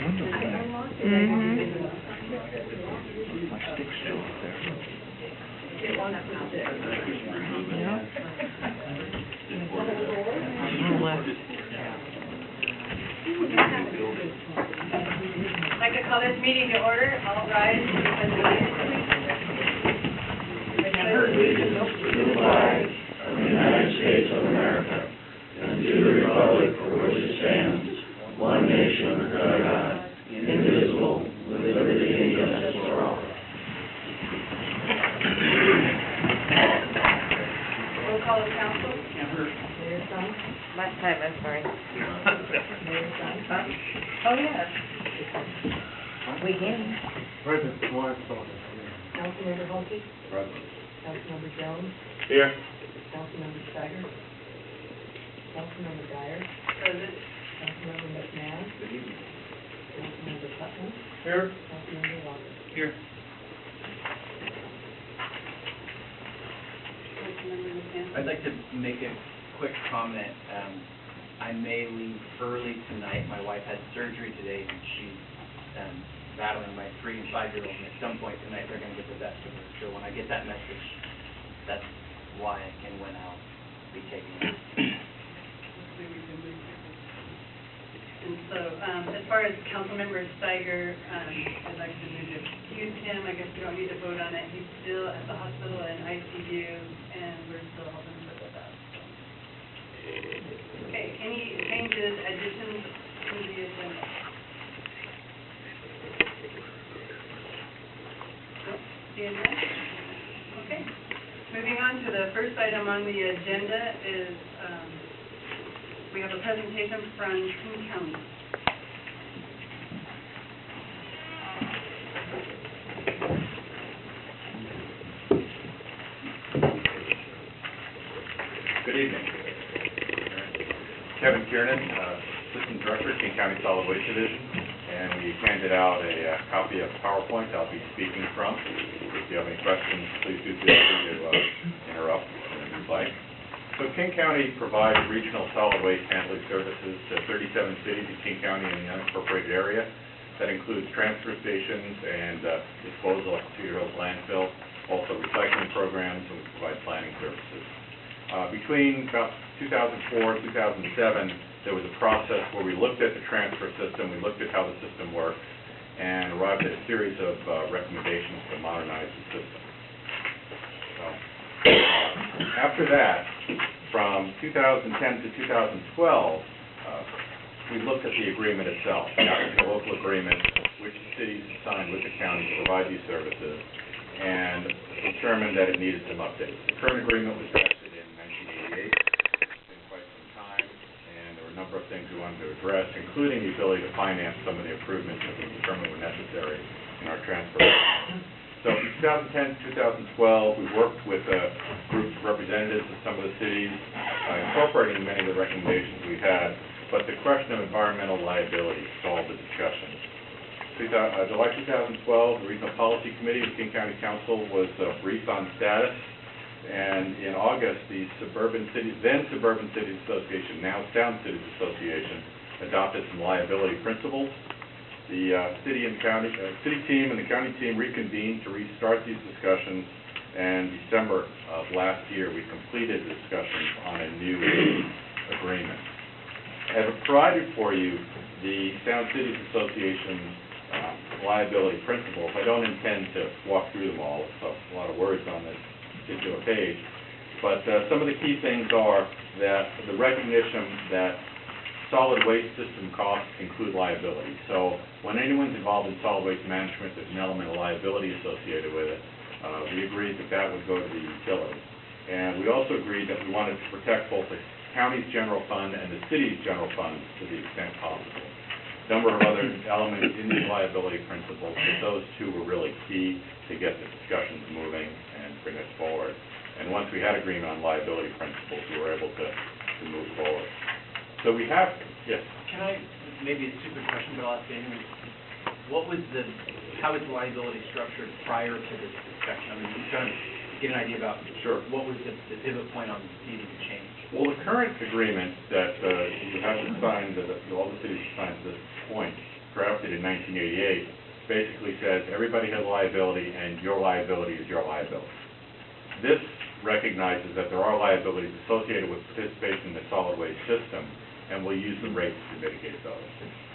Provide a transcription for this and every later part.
My stick's still up there. I'd like to call this meeting to order. All rise and pledge allegiance, please. To the flag of the United States of America and to the republic for which it stands, one nation under God, indivisible, with liberty and justice for all. Roll call of council. Mayor's son? Last time, I'm sorry. Mayor's son? Oh, yeah. We can. Present. Councilmember Hulsey? Present. Councilmember Jones? Here. Councilmember Steiger? Councilmember Dyer? Present. Councilmember McMahon? Councilmember Putnam? Here. Councilmember Walker? Here. I'd like to make a quick comment. I may leave early tonight. My wife had surgery today, and she's battling my 3- and 5-year-old, and at some point tonight they're going to get the best of her. So when I get that message, that's why and when I'll be taking it. And so, as far as Councilmember Steiger, I'd like to move to excuse him. I guess we don't need to vote on it. He's still at the hospital in ICU, and we're still helping him with that. Okay, any changes, additions to the agenda? Nope, seeing none? Okay. Moving on to the first item on the agenda is, we have a presentation from King County. Good evening. Kevin Kiernan, Assistant Director, King County Solid Waste Division, and we handed out a copy of PowerPoint I'll be speaking from. If you have any questions, please do feel free to interrupt if you'd like. So King County provides regional solid waste handling services to 37 cities in King County and the unincorporated area. That includes transfer stations and disposal at Cedar Hills landfill, also recycling programs, and we provide planning services. Between about 2004 and 2007, there was a process where we looked at the transfer system, we looked at how the system worked, and arrived at a series of recommendations to modernize the system. So, after that, from 2010 to 2012, we looked at the agreement itself, the local agreement, which the cities signed with the county to provide these services, and determined that it needed some updates. The current agreement was drafted in 1988. It's been quite some time, and there were a number of things we wanted to address, including the ability to finance some of the improvements that we determined were necessary in our transfer. So from 2010 to 2012, we worked with groups of representatives of some of the cities, incorporating many of the recommendations we had, but the question of environmental liability stalled the discussion. July 2012, the Regional Policy Committee of King County Council was briefed on status, and in August, the then Suburban Cities Association, now Sound Cities Association, adopted some liability principles. The city team and the county team reconvened to restart these discussions, and December of last year we completed the discussions on a new agreement. I have provided for you the Sound Cities Association liability principles. I don't intend to walk through them all, so a lot of words on this particular page, but some of the key things are that the recognition that solid waste system costs include liability. So when anyone's involved in solid waste management, there's an element of liability associated with it. We agreed that that would go to the utility. And we also agreed that we wanted to protect both the county's general fund and the city's general funds to the extent possible. A number of other elements in these liability principles, but those two were really key to get the discussions moving and bring us forward. And once we had agreement on liability principles, we were able to move forward. So we have, yes? Can I, maybe a stupid question, but I'll ask anyway. How is liability structured prior to this discussion? I mean, I'm trying to get an idea about what was the pivot point on needing to change. Well, the current agreement that you haven't signed, that all the cities signed to this point, drafted enacted in 1988 basically says everybody has liability and your liability is your liability. This recognizes that there are liabilities associated with participation in the solid waste system, and will use the rates to mitigate those.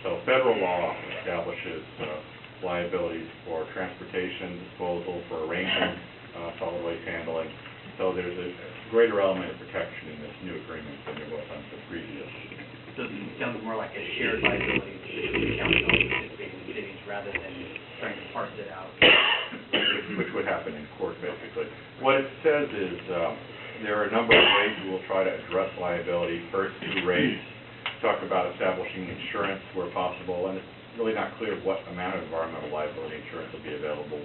So federal law establishes liabilities for transportation, disposal, for arranging solid waste handling. So there's a greater element of protection in this new agreement than there was on the previous. So it sounds more like a shared liability between the county and all participating cities rather than trying to parse it out. Which would happen in court, basically. What it says is there are a number of ways we will try to address liability. First, through rates, talk about establishing insurance where possible, and it's really not clear what amount of environmental liability insurance will be available,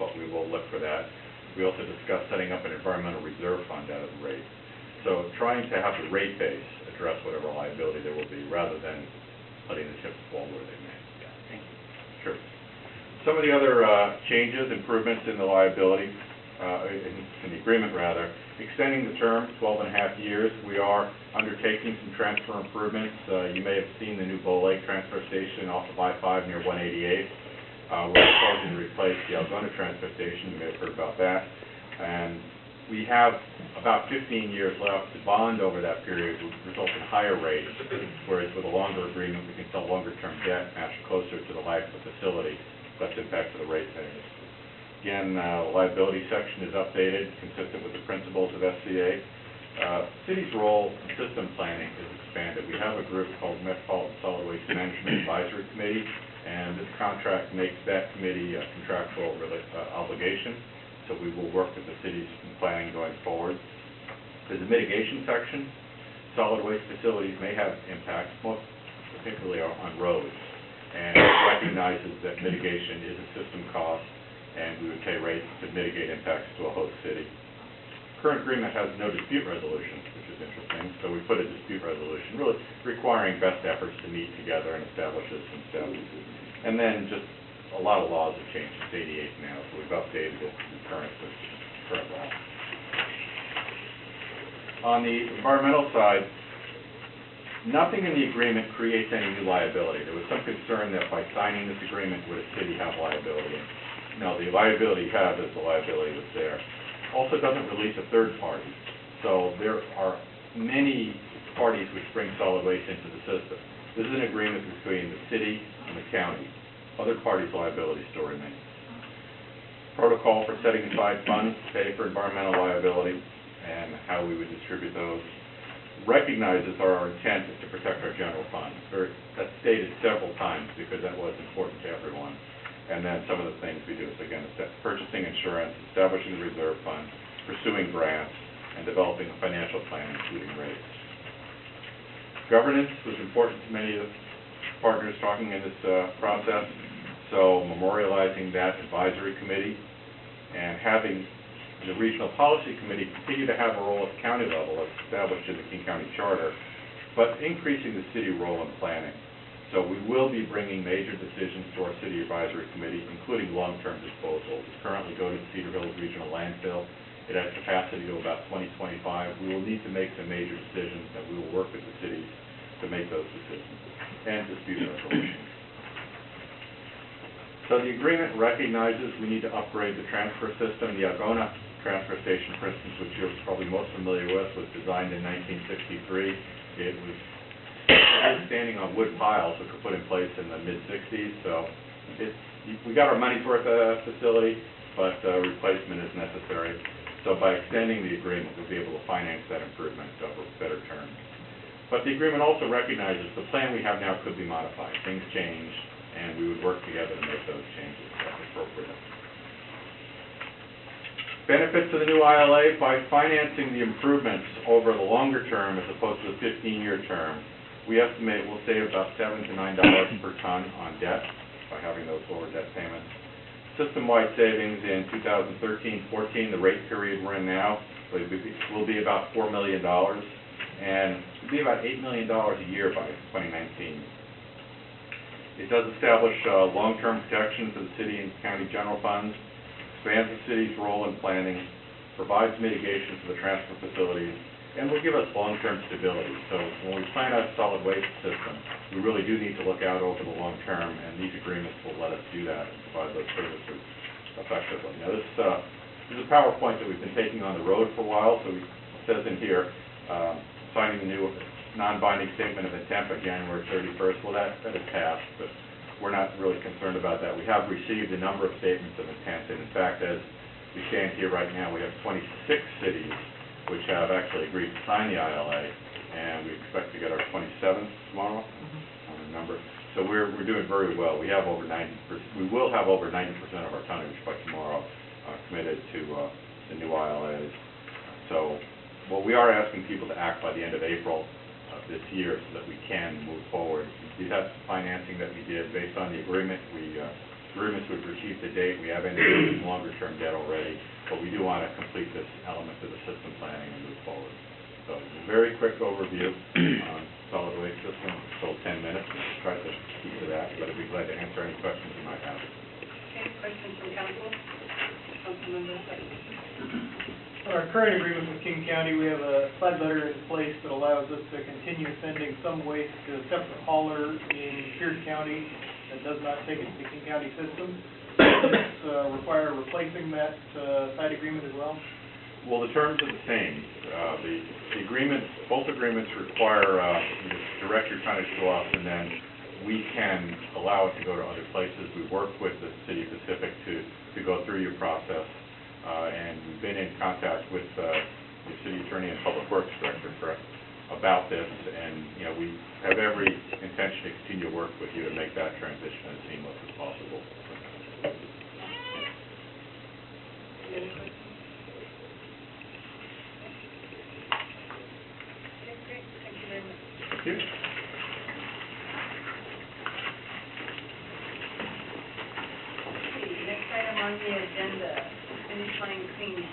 but we will look for that. We also discussed setting up an environmental reserve fund out of the rate. So trying to have the rate base address whatever liability there will be, rather than letting the chips fall where they may. Yeah, thank you. Sure. Some of the other changes, improvements in the liability, in the agreement rather, extending the term 12 and a half years. We are undertaking some transfer improvements. You may have seen the new Bow Lake transfer station off of I-5 near 188. We're proposing to replace the Algona transfer station. You may have heard about that. And we have about 15 years left. The bond over that period would result in higher rates, whereas with a longer agreement, we can sell longer-term debt matched closer to the life of the facility. Less impact to the ratepayers. Again, the liability section is updated, consistent with the principles of SCA. City's role in system planning is expanded. We have a group called Metropolitan Solid Waste Management Advisory Committee, and this contract makes that committee a contractual obligation. So we will work with the city's planning going forward. There's a mitigation section. Solid waste facilities may have impacts, most particularly on roads, and it recognizes that mitigation is a system cost, and we would pay rates to mitigate impacts to a host city. Current agreement has no dispute resolution, which is interesting, so we put a dispute resolution, really requiring best efforts to meet together and establish some steps. And then just a lot of laws have changed. It's 88 now, so we've updated it to current law. On the environmental side, nothing in the agreement creates any new liability. There was some concern that by signing this agreement, would a city have liability? No, the liability you have is the liability that's there. Also doesn't release a third party. So there are many parties which bring solid waste into the system. This is an agreement between the city and the county. Other parties' liability still remains. Protocol for setting aside funds to pay for environmental liability and how we would distribute those. Recognizes our intent is to protect our general fund. That's stated several times because that was important to everyone. And then some of the things we do is, again, purchasing insurance, establishing the reserve fund, pursuing grants, and developing a financial plan, including rates. Governance was important to many of the partners talking in this process, so memorializing that advisory committee and having the Regional Policy Committee continue to have a role at the county level as established in the King County Charter, but increasing the city role in planning. So we will be bringing major decisions to our City Advisory Committee, including long-term disposal. We currently go to the Cedar Hills Regional Landfill. It has capacity to about 2025. We will need to make some major decisions, and we will work with the cities to make those decisions and dispute resolution. So the agreement recognizes we need to upgrade the transfer system. The Algona transfer station, for instance, which you're probably most familiar with, was designed in 1963. It was standing on wood piles which were put in place in the mid-60s. So we got our money's worth of facility, but replacement is necessary. So by extending the agreement, we'll be able to finance that improvement over better terms. But the agreement also recognizes the plan we have now could be modified. Things change, and we would work together to make those changes as appropriate. Benefits of the new ILA: by financing the improvements over the longer term as opposed to the 15-year term, we estimate we'll save about $7 to $9 per ton on debt by having those lower debt payments. System-wide savings in 2013-14, the rate period we're in now, will be about $4 million, and it'll be about $8 million a year by 2019. It does establish long-term protection for the city and county general funds, expands the city's role in planning, provides mitigation for the transfer facilities, and will give us long-term stability. So when we plan a solid waste system, we really do need to look out over the long term, and these agreements will let us do that and provide those services effectively. Now, this is a PowerPoint that we've been taking on the road for a while, so it says in here, signing the new non-binding statement of intent by January 31st. Well, that has passed, but we're not really concerned about that. We have received a number of statements of intent, and in fact, as we stand here right now, we have 26 cities which have actually agreed to sign the ILA, and we expect to get our 27th tomorrow on the number. So we're doing very well. We have over 90%. We will have over 90% of our tonnage by tomorrow committed to the new ILAs. So, well, we are asking people to act by the end of April of this year so that we can move forward. That's financing that we did based on the agreements we've received to date. We have entered into longer-term debt already, but we do want to complete this element of the system planning and move forward. So, a very quick overview on solid waste system. So 10 minutes. We'll try to keep to that, but I'd be glad to answer any questions you might have. Okay, questions from council? Councilmember Sutton. On our current agreement with King County, we have a slide letter in place that allows us to continue sending some waste to a separate hauler in Pierce County that does not take it to the King County system. Does this require replacing that side agreement as well? Well, the terms are the same. The agreements, both agreements require you to direct your tonnage to us, and then we can allow it to go to other places. We work with the City of Pacific to go through your process, and we've been in contact with the City Attorney and Public Works Director about this, and we have every intention to continue to work with you to make that transition as seamless as possible. Any questions? Okay, great. Thank you very much. Thank you. Okay, next item on the agenda, finish line cleaning.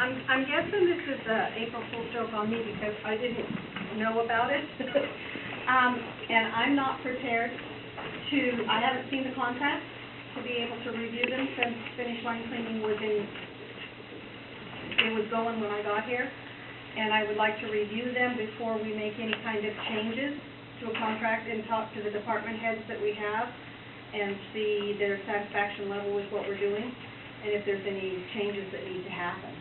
I'm guessing this is April Fool's joke on me because I didn't know about it. And I'm not prepared I haven't seen the contracts to be able to review them since finish line cleaning was going when I got here. And I would like to review them before we make any kind of changes to a contract and talk to the department heads that we have and see their satisfaction level with what we're doing and if there's any changes that need to happen.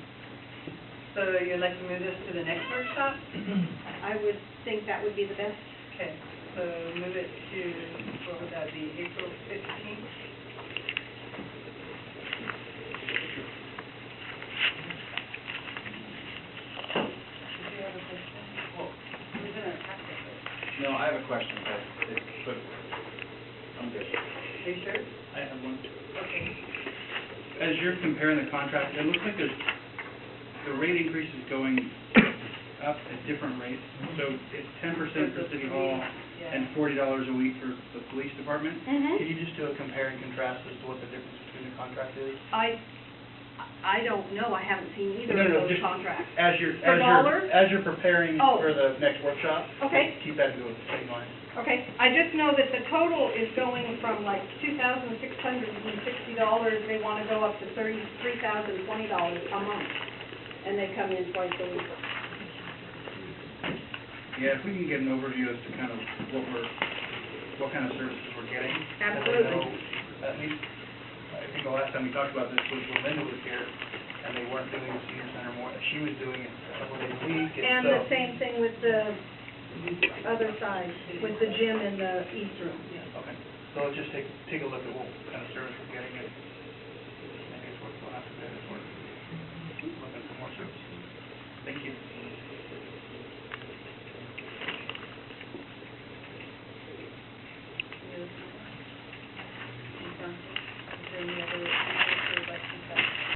So you'd like to move this to the next workshop? I would think that would be the best. Okay, so move it to, what would that be, April 15th? No, I have a question, but I'm good. Are you sure? I have one. Okay. As you're comparing the contract, it looks like the rate increase is going up at different rates. So it's 10% for City Hall and $40 a week for the police department. Can you just do a compare and contrast as to what the difference between the contract is? I don't know. I haven't seen either of those just contracts. As you're preparing for the next workshop. Okay. Keep that into a same line. Okay. I just know that the total is going from like $2,660. They want to go up to $33,020 a month, and they come in twice a week. Yeah, if we can get an overview as to kind of what kind of services we're getting. Absolutely. At least, I think the last time we talked about this was when Linda was here, and they weren't doing the senior center more. She was doing it a couple days a week. And the same thing with the other side, with the gym and the East Room. Okay. So let's just take a look at what kind of service we're getting. Maybe it's worth going after that.